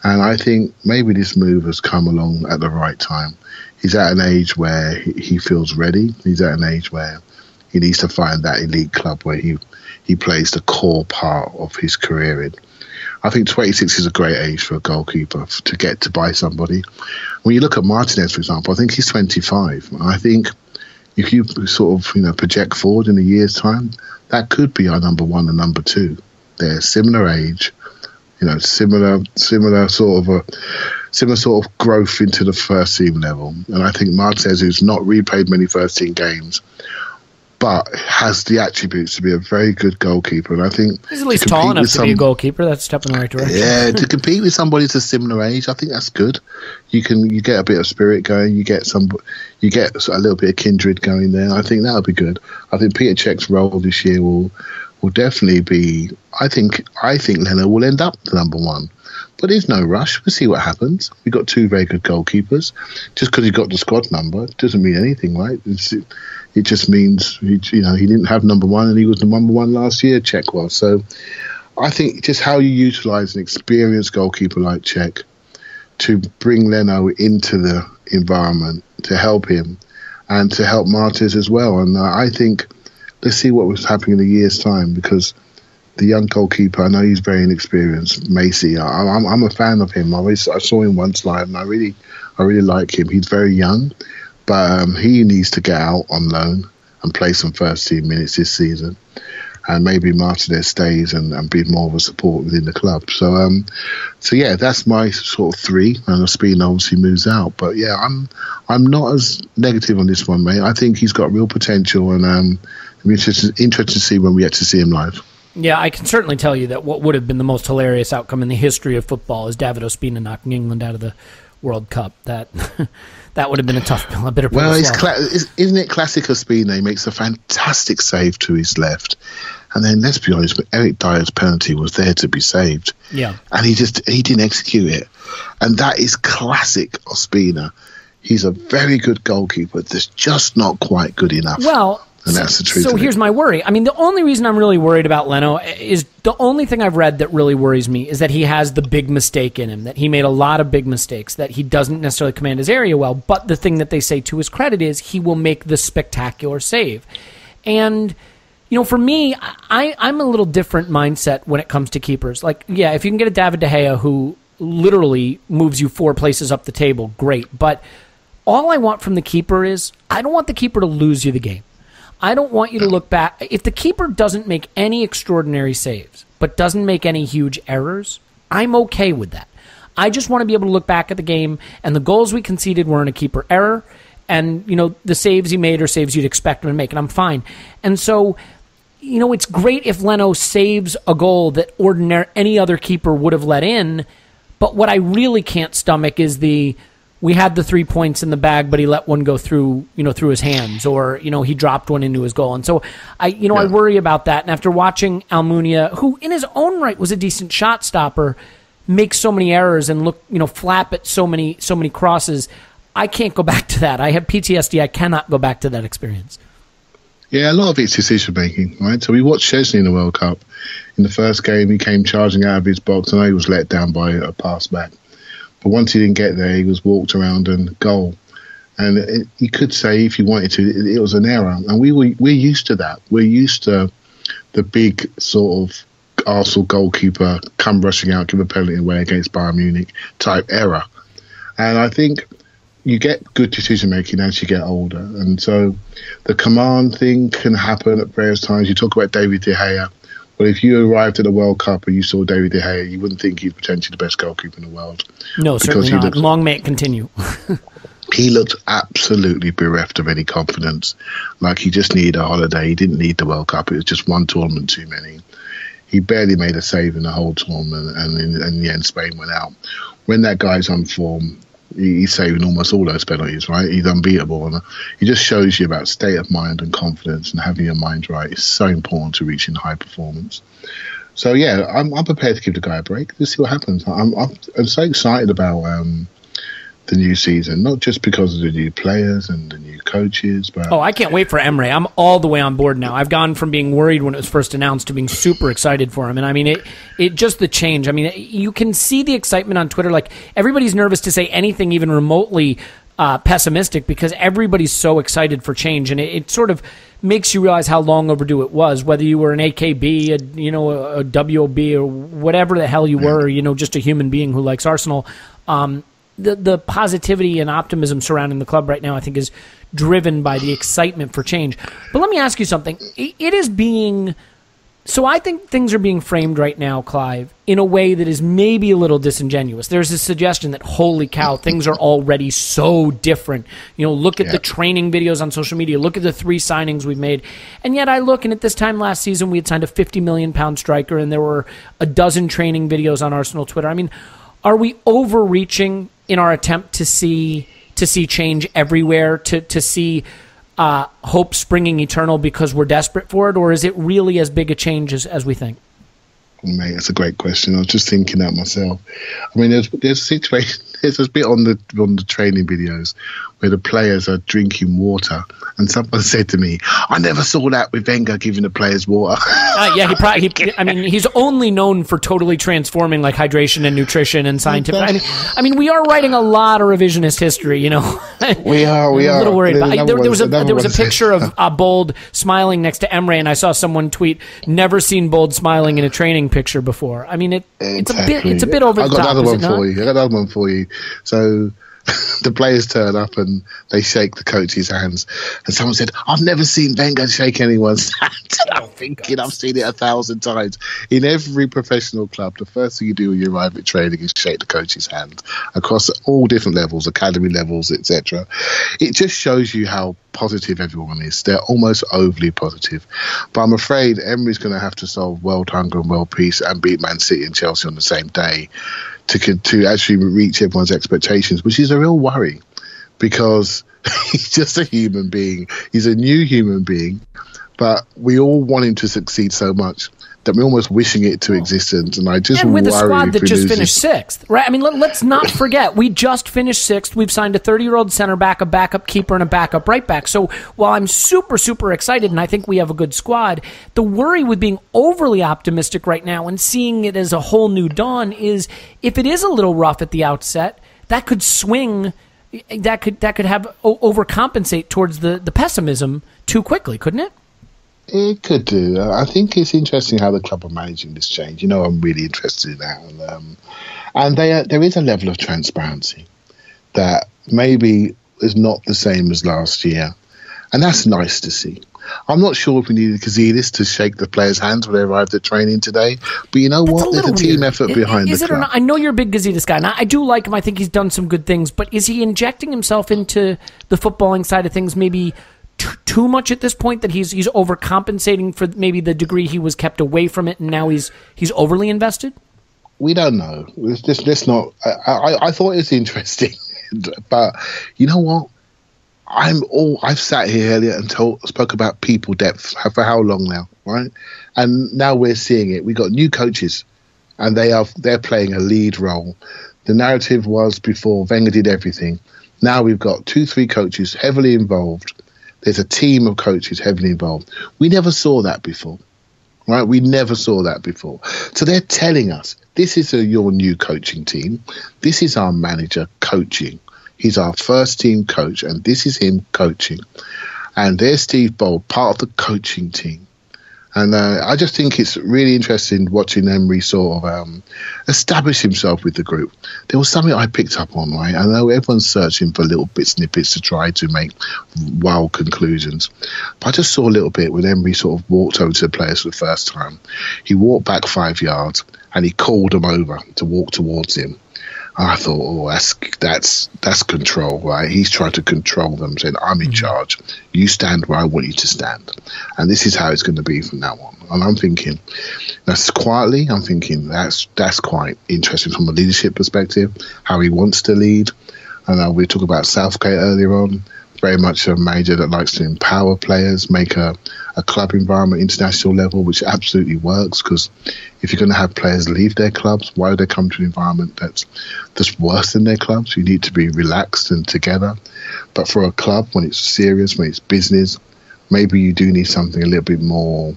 And I think maybe this move has come along at the right time. He's at an age where he feels ready. He's at an age where he needs to find that elite club where he plays the core part of his career in. I think 26 is a great age for a goalkeeper to get to buy somebody. When you look at Martinez, for example, I think he's 25. I think if you sort of project forward in a year's time, that could be our number 1 and number 2. They're similar age, similar sort of growth into the first team level. And I think Martinez, who's not replayed many first team games, but has the attributes to be a very good goalkeeper. And I think he's at least tall enough to be a goalkeeper. That's a step in the right direction. Yeah, to compete with somebody that's a similar age, I think that's good. You get a bit of spirit going. You get a little bit of kindred going there. I think that'll be good. I think Peter Cech's role this year will definitely be. I think Leno will end up the number 1. But there's no rush. We'll see what happens. We've got 2 very good goalkeepers. Just because he got the squad number doesn't mean anything, right? It just means he didn't have number 1 and he was the number 1 last year, Cech was. So I think just how you utilise an experienced goalkeeper like Cech to bring Leno into the environment, to help him and to help Martinez as well. And I think let's see what was happening in a year's time, because the young goalkeeper, I know he's very inexperienced, Macy. I'm a fan of him. I saw him once live, and I really like him. He's very young, but he needs to get out on loan and play some first team minutes this season. and maybe Martinez stays and be more of a support within the club. So yeah, that's my sort of 3, and Ospina obviously moves out. But yeah, I'm not as negative on this one, mate. I think he's got real potential, and I'm interested to see when we get to see him live. Yeah, I can certainly tell you that what would have been the most hilarious outcome in the history of football is David Ospina knocking England out of the World Cup. That would have been a tough pill, a bitter pill. Well, isn't it classic Ospina? He makes a fantastic save to his left, and then let's be honest, Eric Dyer's penalty was there to be saved. Yeah, and he didn't execute it, and that is classic Ospina. He's a very good goalkeeper. That's just not quite good enough. Well. And that's the truth. So here's my worry. I mean, the only reason I'm really worried about Leno is the only thing I've read that really worries me is that he has the big mistake in him, that he made a lot of big mistakes, that he doesn't necessarily command his area well. But the thing that they say to his credit is he will make the spectacular save. And, for me, I'm a little different mindset when it comes to keepers. Like, yeah, if you can get a David De Gea who literally moves you 4 places up the table, great. But all I want from the keeper is I don't want the keeper to lose you the game. I don't want you to look back. If the keeper doesn't make any extraordinary saves, but doesn't make any huge errors, I'm okay with that. I just want to be able to look back at the game, and the goals we conceded weren't a keeper error, and the saves he made are saves you'd expect him to make, and I'm fine. And so, it's great if Leno saves a goal that any other keeper would have let in, but what I really can't stomach is we had the 3 points in the bag, but he let one go through his hands, or, he dropped one into his goal. And so I worry about that. And after watching Almunia, who in his own right was a decent shot stopper, make so many errors and flap at so many crosses, I can't go back to that. I have PTSD. I cannot go back to that experience. Yeah, a lot of it's decision making, right? So we watched Szczesny in the World Cup. In the first game, he came charging out of his box, and he was let down by a pass back. But once he didn't get there, he was walked around and goal. And you could say, if you wanted to, it was an error. And we're used to that. We're used to the big sort of Arsenal goalkeeper come rushing out, give a penalty away against Bayern Munich type error. And I think you get good decision making as you get older. And so the command thing can happen at various times. You talk about David De Gea. Well, if you arrived at the World Cup and you saw David De Gea, you wouldn't think he's potentially the best goalkeeper in the world. No, certainly not. Long may it continue. He looked absolutely bereft of any confidence. Like he just needed a holiday. He didn't need the World Cup. It was just one tournament too many. He barely made a save in the whole tournament, and in the end, Spain went out. When that guy's on form, he's saving almost all those penalties, right? He's unbeatable. And he just shows you about state of mind and confidence, and having your mind right is so important to reaching high performance. So, yeah, I'm prepared to give the guy a break. Let's see what happens. I'm so excited about the new season, not just because of the new players and the new coaches, but I can't wait for Emre. I'm all the way on board now. I've gone from being worried when it was first announced to being super excited for him. And I mean, it just the change. I mean, you can see the excitement on Twitter. Like everybody's nervous to say anything even remotely pessimistic because everybody's so excited for change, and it sort of makes you realize how long overdue it was. Whether you were an AKB, a WOB, or whatever the hell you were, just a human being who likes Arsenal. The positivity and optimism surrounding the club right now, I think, is driven by the excitement for change. But let me ask you something. It is being... So I think things are being framed right now, Clive, in a way that is maybe a little disingenuous. There's a suggestion that, holy cow, things are already so different. Look at the training videos on social media. Look at the 3 signings we've made. And yet I look, and at this time last season, we had signed a £50 million striker, and there were a dozen training videos on Arsenal Twitter. I mean, are we overreaching in our attempt to see change everywhere, to see hope springing eternal because we're desperate for it, or is it really as big a change as we think? Mate, that's a great question. I was just thinking that myself. I mean, there's a situation. There's a bit on the training videos where the players are drinking water, and someone said to me, "I never saw that with Wenger giving the players water." He's only known for totally transforming like hydration and nutrition and scientific. I mean, we are writing a lot of revisionist history. We are. I'm a little worried. There was a picture of Bold smiling next to Emre, and I saw someone tweet, "Never seen Bold smiling in a training picture before." I mean, it's a bit over the top. I got another one for you. So the players turn up and they shake the coach's hands. And someone said, I've never seen Wenger shake anyone's hand. I'm thinking, I've seen it 1,000 times. In every professional club, the first thing you do when you arrive at training is shake the coach's hand across all different levels, academy levels, etc. It just shows you how positive everyone is. They're almost overly positive. But I'm afraid Emery's going to have to solve world hunger and world peace and beat Man City and Chelsea on the same day to actually reach everyone's expectations, which is a real worry because he's just a human being. He's a new human being, but we all want him to succeed so much that we're almost wishing it to existence. And I just and with worry a squad that just loses. finished sixth, right? I mean, let's not forget, we just finished sixth. We've signed a 30-year-old center back, a backup keeper, and a backup right back. So while I'm super, super excited and I think we have a good squad, the worry with being overly optimistic right now and seeing it as a whole new dawn is if it is a little rough at the outset, that could swing, that could have overcompensate towards the pessimism too quickly, couldn't it? It could do. I think it's interesting how the club are managing this change. I'm really interested in that. And there is a level of transparency that maybe is not the same as last year. And that's nice to see. I'm not sure if we needed Gazidis to shake the players' hands when they arrived at training today. But you know what? There's a team effort behind the club. Or not? I know you're a big Gazidis guy. And I do like him. I think he's done some good things. But is he injecting himself into the footballing side of things maybe too much at this point, that he's overcompensating for maybe the degree he was kept away from it and now he's overly invested? We don't know. Let's not. I thought it was interesting, but you know what? I've sat here earlier and spoke about people depth for how long now, right? And now we're seeing it. We got new coaches, and they're playing a lead role. The narrative was before Wenger did everything. Now we've got 2-3 coaches heavily involved. There's a team of coaches heavily involved. We never saw that before, right? We never saw that before. So they're telling us, this is your new coaching team. This is our manager coaching. He's our first team coach, and this is him coaching. And there's Steve Bold, part of the coaching team. And I just think it's really interesting watching Emery sort of establish himself with the group. There was something I picked up on, right? I know everyone's searching for little snippets to try to make wild conclusions. But I just saw a little bit when Emery sort of walked over to the players for the first time. He walked back 5 yards and he called them over to walk towards him. I thought, that's control, right? He's trying to control them, saying, I'm in charge. You stand where I want you to stand. And this is how it's going to be from now on. And I'm thinking, that's quite interesting from a leadership perspective, how he wants to lead. And we talked about Southgate earlier on, very much a manager that likes to empower players, make a club environment international level, which absolutely works, because if you're going to have players leave their clubs, why would they come to an environment that's worse than their clubs? You need to be relaxed and together. But for a club, when it's serious, when it's business, maybe you do need something a little bit more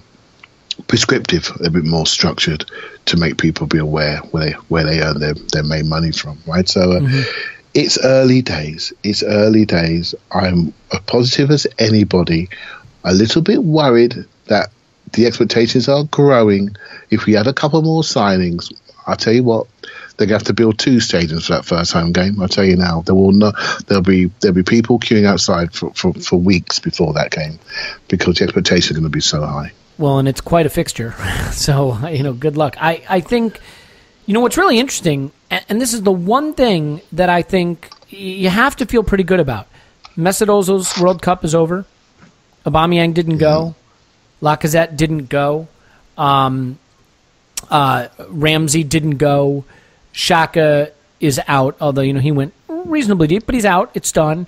prescriptive, a bit more structured to make people be aware where they earn their main money from, right? So it's early days. I'm as positive as anybody. A little bit worried that the expectations are growing. If we had a couple more signings, I'll tell you what, they're going to have to build 2 stadiums for that first home game. I'll tell you now, there'll be people queuing outside for weeks before that game because the expectations are going to be so high. Well, and it's quite a fixture. So, good luck. I think, what's really interesting, and this is the one thing that I think you have to feel pretty good about. Mesut Ozil's World Cup is over. Aubameyang didn't go. Lacazette didn't go. Ramsey didn't go. Xhaka is out, although he went reasonably deep, but he's out. It's done.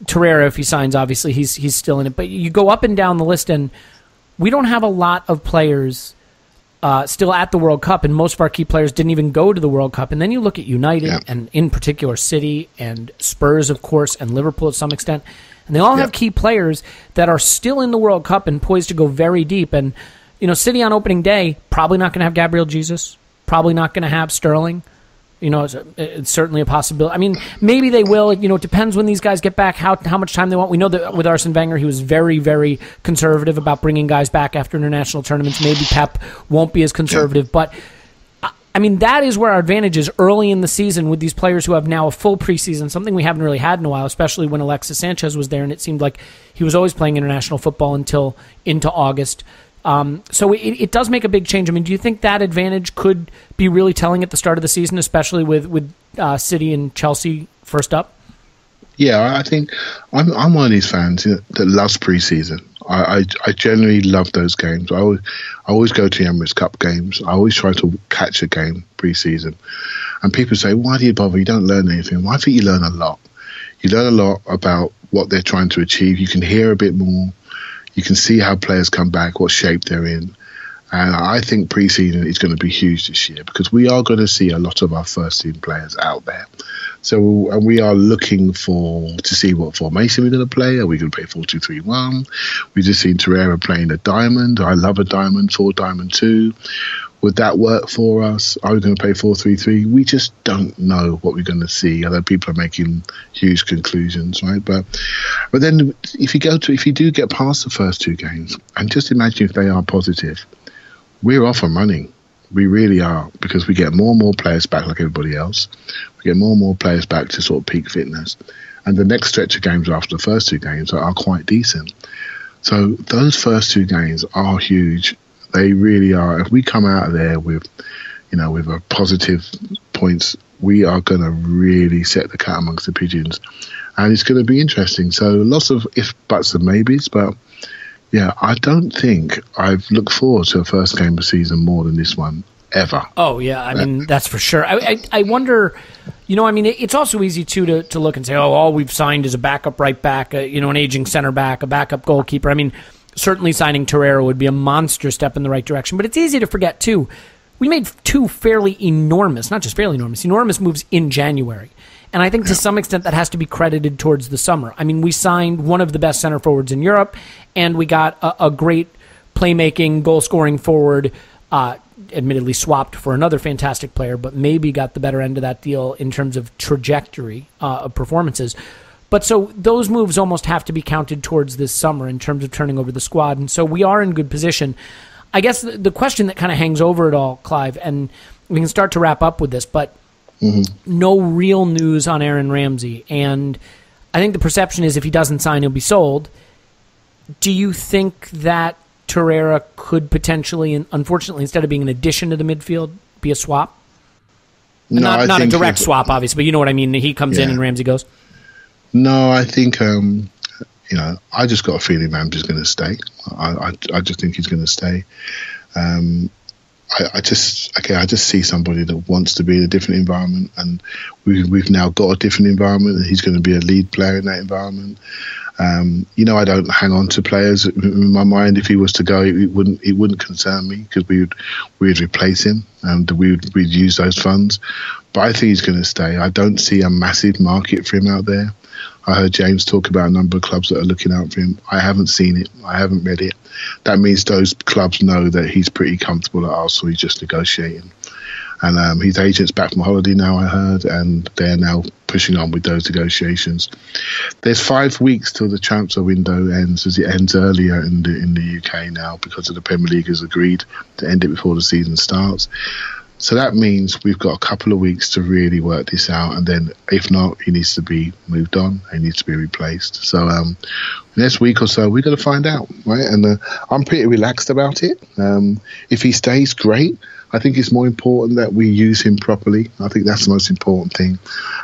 Carrera, if he signs, obviously he's still in it. But you go up and down the list, and we don't have a lot of players still at the World Cup, and most of our key players didn't even go to the World Cup. And then you look at United, and in particular City and Spurs, of course, and Liverpool to some extent. And they all have key players that are still in the World Cup and poised to go very deep. And, City on opening day, probably not going to have Gabriel Jesus, probably not going to have Sterling. It's certainly a possibility. I mean, maybe they will. It depends when these guys get back, how much time they want. We know that with Arsene Wenger, he was very, very conservative about bringing guys back after international tournaments. Maybe Pep won't be as conservative. But I mean, that is where our advantage is early in the season with these players who have now a full preseason, something we haven't really had in a while, especially when Alexis Sanchez was there, and it seemed like he was always playing international football until into August. So it does make a big change. I mean, do you think that advantage could be really telling at the start of the season, especially with City and Chelsea first up? Yeah, I think I'm one of these fans that loves preseason. I generally love those games. I always go to the Emirates Cup games. I always try to catch a game preseason. And people say, why do you bother? You don't learn anything. Well, I think you learn a lot. You learn a lot about what they're trying to achieve. You can hear a bit more. You can see how players come back, what shape they're in. And I think preseason is going to be huge this year because we are going to see a lot of our first team players out there. So and we are looking to see what formation we're going to play. Are we going to play 4-2-3-1? We just seen Carrera playing a diamond. I love a diamond, 4-diamond-2. Would that work for us? Are we going to play 4-3-3? We just don't know what we're going to see. Although people are making huge conclusions, right? But then if you do get past the first two games, and just imagine if they are positive, we're off and running. We really are, because we get more and more players back like everybody else. We get more and more players back to sort of peak fitness. And the next stretch of games after the first two games are quite decent. So those first two games are huge. They really are. If we come out of there with a positive points, we are going to really set the cat amongst the pigeons. And it's going to be interesting. So lots of if, buts and maybes, but yeah, I don't think I've looked forward to a first game of the season more than this one ever. Oh, yeah. I mean, that's for sure. I wonder, it's also easy, too, to look and say, all we've signed is a backup right back, an aging center back, a backup goalkeeper. I mean, certainly signing Carrera would be a monster step in the right direction. But it's easy to forget, too. We made two fairly enormous, not just fairly enormous moves in January. And I think to some extent that has to be credited towards the summer. I mean, we signed one of the best center forwards in Europe, and we got a great playmaking, goal-scoring forward, admittedly swapped for another fantastic player, but maybe got the better end of that deal in terms of trajectory of performances. But so those moves almost have to be counted towards this summer in terms of turning over the squad. And so we are in good position. I guess the question that kind of hangs over it all, Clive, and we can start to wrap up with this, but no real news on Aaron Ramsey. And I think the perception is if he doesn't sign, he'll be sold. Do you think that Carrera could potentially, and unfortunately, instead of being an addition to the midfield, be a swap? No, not a direct swap, obviously, but you know what I mean. He comes in and Ramsey goes. No, I think I just got a feeling Ramsey's going to stay. I just think he's going to stay. I just see somebody that wants to be in a different environment, and we've now got a different environment, and he's going to be a lead player in that environment. I don't hang on to players. In my mind, if he was to go, it wouldn't concern me because we'd replace him and we'd use those funds. But I think he's going to stay. I don't see a massive market for him out there. I heard James talk about a number of clubs that are looking out for him. I haven't seen it. I haven't read it. That means those clubs know that he's pretty comfortable at Arsenal. He's just negotiating. And his agent's back from holiday now, I heard, and they're now pushing on with those negotiations. There's 5 weeks till the transfer window ends, as it ends earlier in the UK now because of the Premier League has agreed to end it before the season starts. So that means we've got a couple of weeks to really work this out, and then if not, he needs to be moved on. He needs to be replaced. So next week or so, we're going to find out, right? And I'm pretty relaxed about it. If he stays, great. I think it's more important that we use him properly. I think that's the most important thing.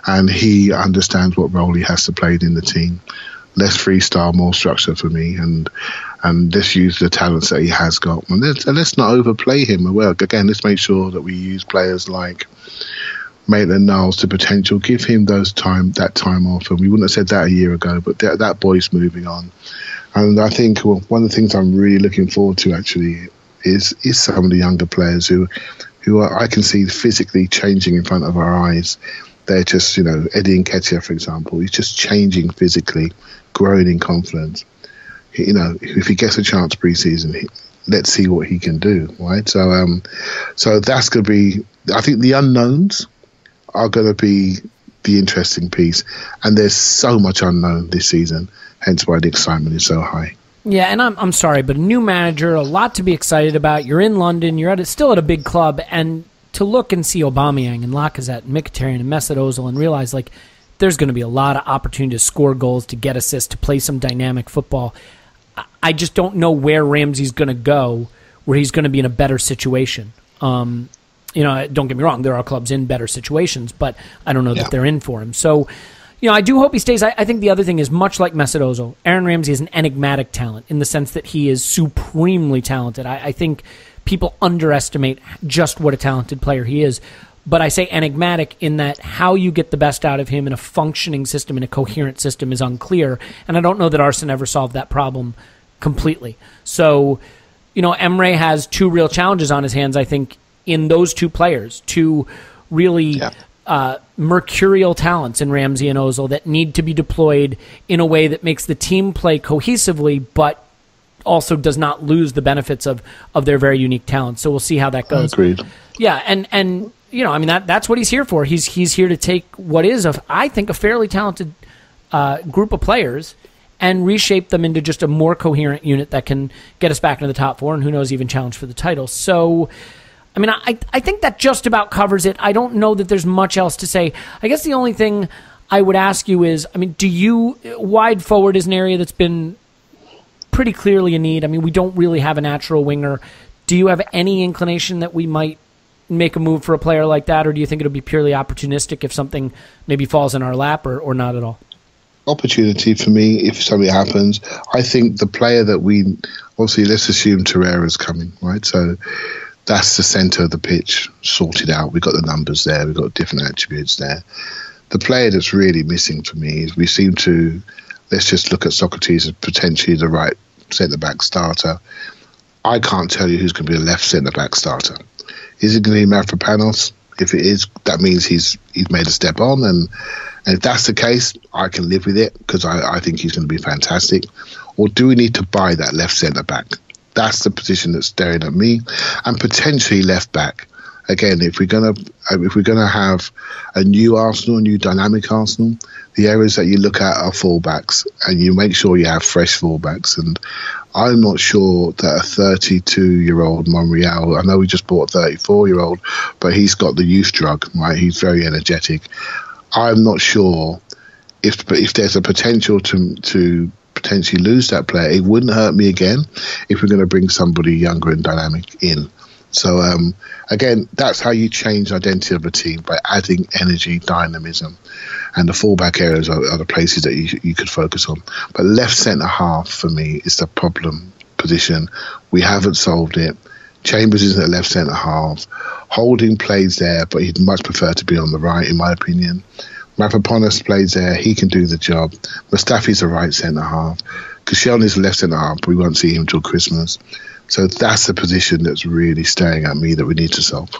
And he understands what role he has to play in the team. Less freestyle, more structure for me, and let's use the talents that he has got. And let's not overplay him. Well, again, let's make sure that we use players like Maitland-Niles to potential. Give him that time off. And we wouldn't have said that a year ago, but that boy's moving on. And I think one of the things I'm really looking forward to actually is some of the younger players who are, I can see physically changing in front of our eyes. They're just, Eddie Nketiah, for example, he's just changing physically, growing in confidence. If he gets a chance pre-season, let's see what he can do, right? So that's going to be, I think the unknowns are going to be the interesting piece. And there's so much unknown this season, hence why the excitement is so high. Yeah, and I'm sorry, but a new manager, a lot to be excited about. You're in London, you're still at a big club, and to look and see Aubameyang and Lacazette and Mkhitaryan and Mesut Ozil and realize like there's going to be a lot of opportunity to score goals, to get assists, to play some dynamic football. I just don't know where Ramsey's going to go, where he's going to be in a better situation. Don't get me wrong, there are clubs in better situations, but I don't know that they're in for him. So, I do hope he stays. I think the other thing is, much like Mesut Ozil, Aaron Ramsey is an enigmatic talent in the sense that he is supremely talented. I think people underestimate just what a talented player he is. But I say enigmatic in that how you get the best out of him in a functioning system, in a coherent system, is unclear. And I don't know that Arsene ever solved that problem completely. So, Emre has two real challenges on his hands, I think, in those two players, two really mercurial talents in Ramsey and Ozil that need to be deployed in a way that makes the team play cohesively, but also does not lose the benefits of their very unique talents. So we'll see how that goes. Agreed. Yeah, and that's what he's here for. He's here to take what is, I think, a fairly talented group of players and reshape them into just a more coherent unit that can get us back into the top four and who knows, even challenge for the title. So, I think that just about covers it. I don't know that there's much else to say. I guess the only thing I would ask you is, wide forward is an area that's been pretty clearly a need. We don't really have a natural winger. Do you have any inclination that we might make a move for a player like that, or do you think it'll be purely opportunistic if something maybe falls in our lap, or not at all? Opportunity for me if something happens. I think the player that obviously, let's assume Carrera's coming, right? So that's the centre of the pitch sorted out. We've got the numbers there. We've got different attributes there. The player that's really missing for me is let's just look at Socrates as potentially the right centre-back starter. I can't tell you who's going to be the left centre-back starter. Is it going to be Mavropanos? If it is, that means he's made a step on, and if that's the case, I can live with it because I think he's going to be fantastic. Or do we need to buy that left centre back? That's the position that's staring at me, and potentially left back. Again, if we're gonna have a new Arsenal, a new dynamic Arsenal, the areas that you look at are fullbacks, and you make sure you have fresh fullbacks. And I'm not sure that a 32-year-old Monreal, I know we just bought a 34-year-old, but he's got the youth drug, right? He's very energetic. I'm not sure if there's a potential to potentially lose that player. It wouldn't hurt me again if we're going to bring somebody younger and dynamic in. So again, that's how you change the identity of a team, by adding energy, dynamism, and the fullback areas are the places that you could focus on. But left centre half for me is the problem position. We haven't solved it. Chambers isn't a left centre half. Holding plays there, but he'd much prefer to be on the right, in my opinion. Mavropanos plays there, he can do the job. Mustafi's a right centre half. Koscielny's a left centre half, but we won't see him until Christmas. So that's the position that's really staring at me that we need to solve.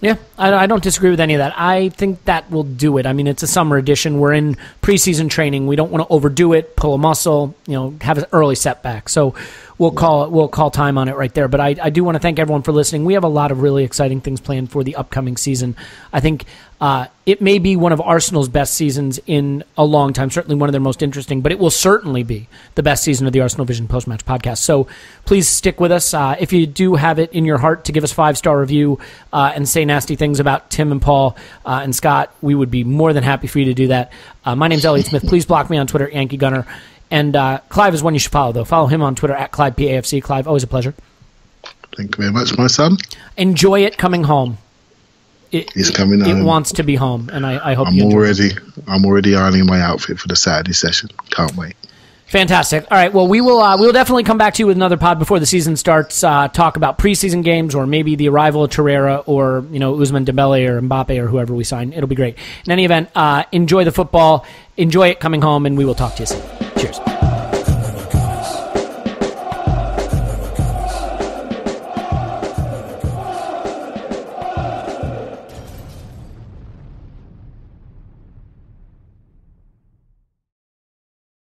Yeah, I don't disagree with any of that. I think that will do it. It's a summer edition. We're in preseason training. We don't want to overdo it, pull a muscle, have an early setback. So we'll call time on it right there. But I do want to thank everyone for listening. We have a lot of really exciting things planned for the upcoming season. I think it may be one of Arsenal's best seasons in a long time, certainly one of their most interesting, but it will certainly be the best season of the Arsenal Vision Post-Match Podcast. So please stick with us. If you do have it in your heart to give us a 5-star review and say nasty things about Tim and Paul and Scott, we would be more than happy for you to do that. My name's Elliot Smith. Please block me on Twitter, Yankee Gunner. And Clive is one you should follow, though. Follow him on Twitter at ClivePAFC. Clive, always a pleasure. Thank you very much, my son. Enjoy it coming home. He's coming home. It wants to be home, and I hope you enjoy it. I'm already ironing my outfit for the Saturday session. Can't wait. Fantastic. All right, well, we'll definitely come back to you with another pod before the season starts, talk about preseason games or maybe the arrival of Carrera or, Ousmane Dembele or Mbappe or whoever we sign. It'll be great. In any event, enjoy the football, enjoy it coming home, and we will talk to you soon. Cheers.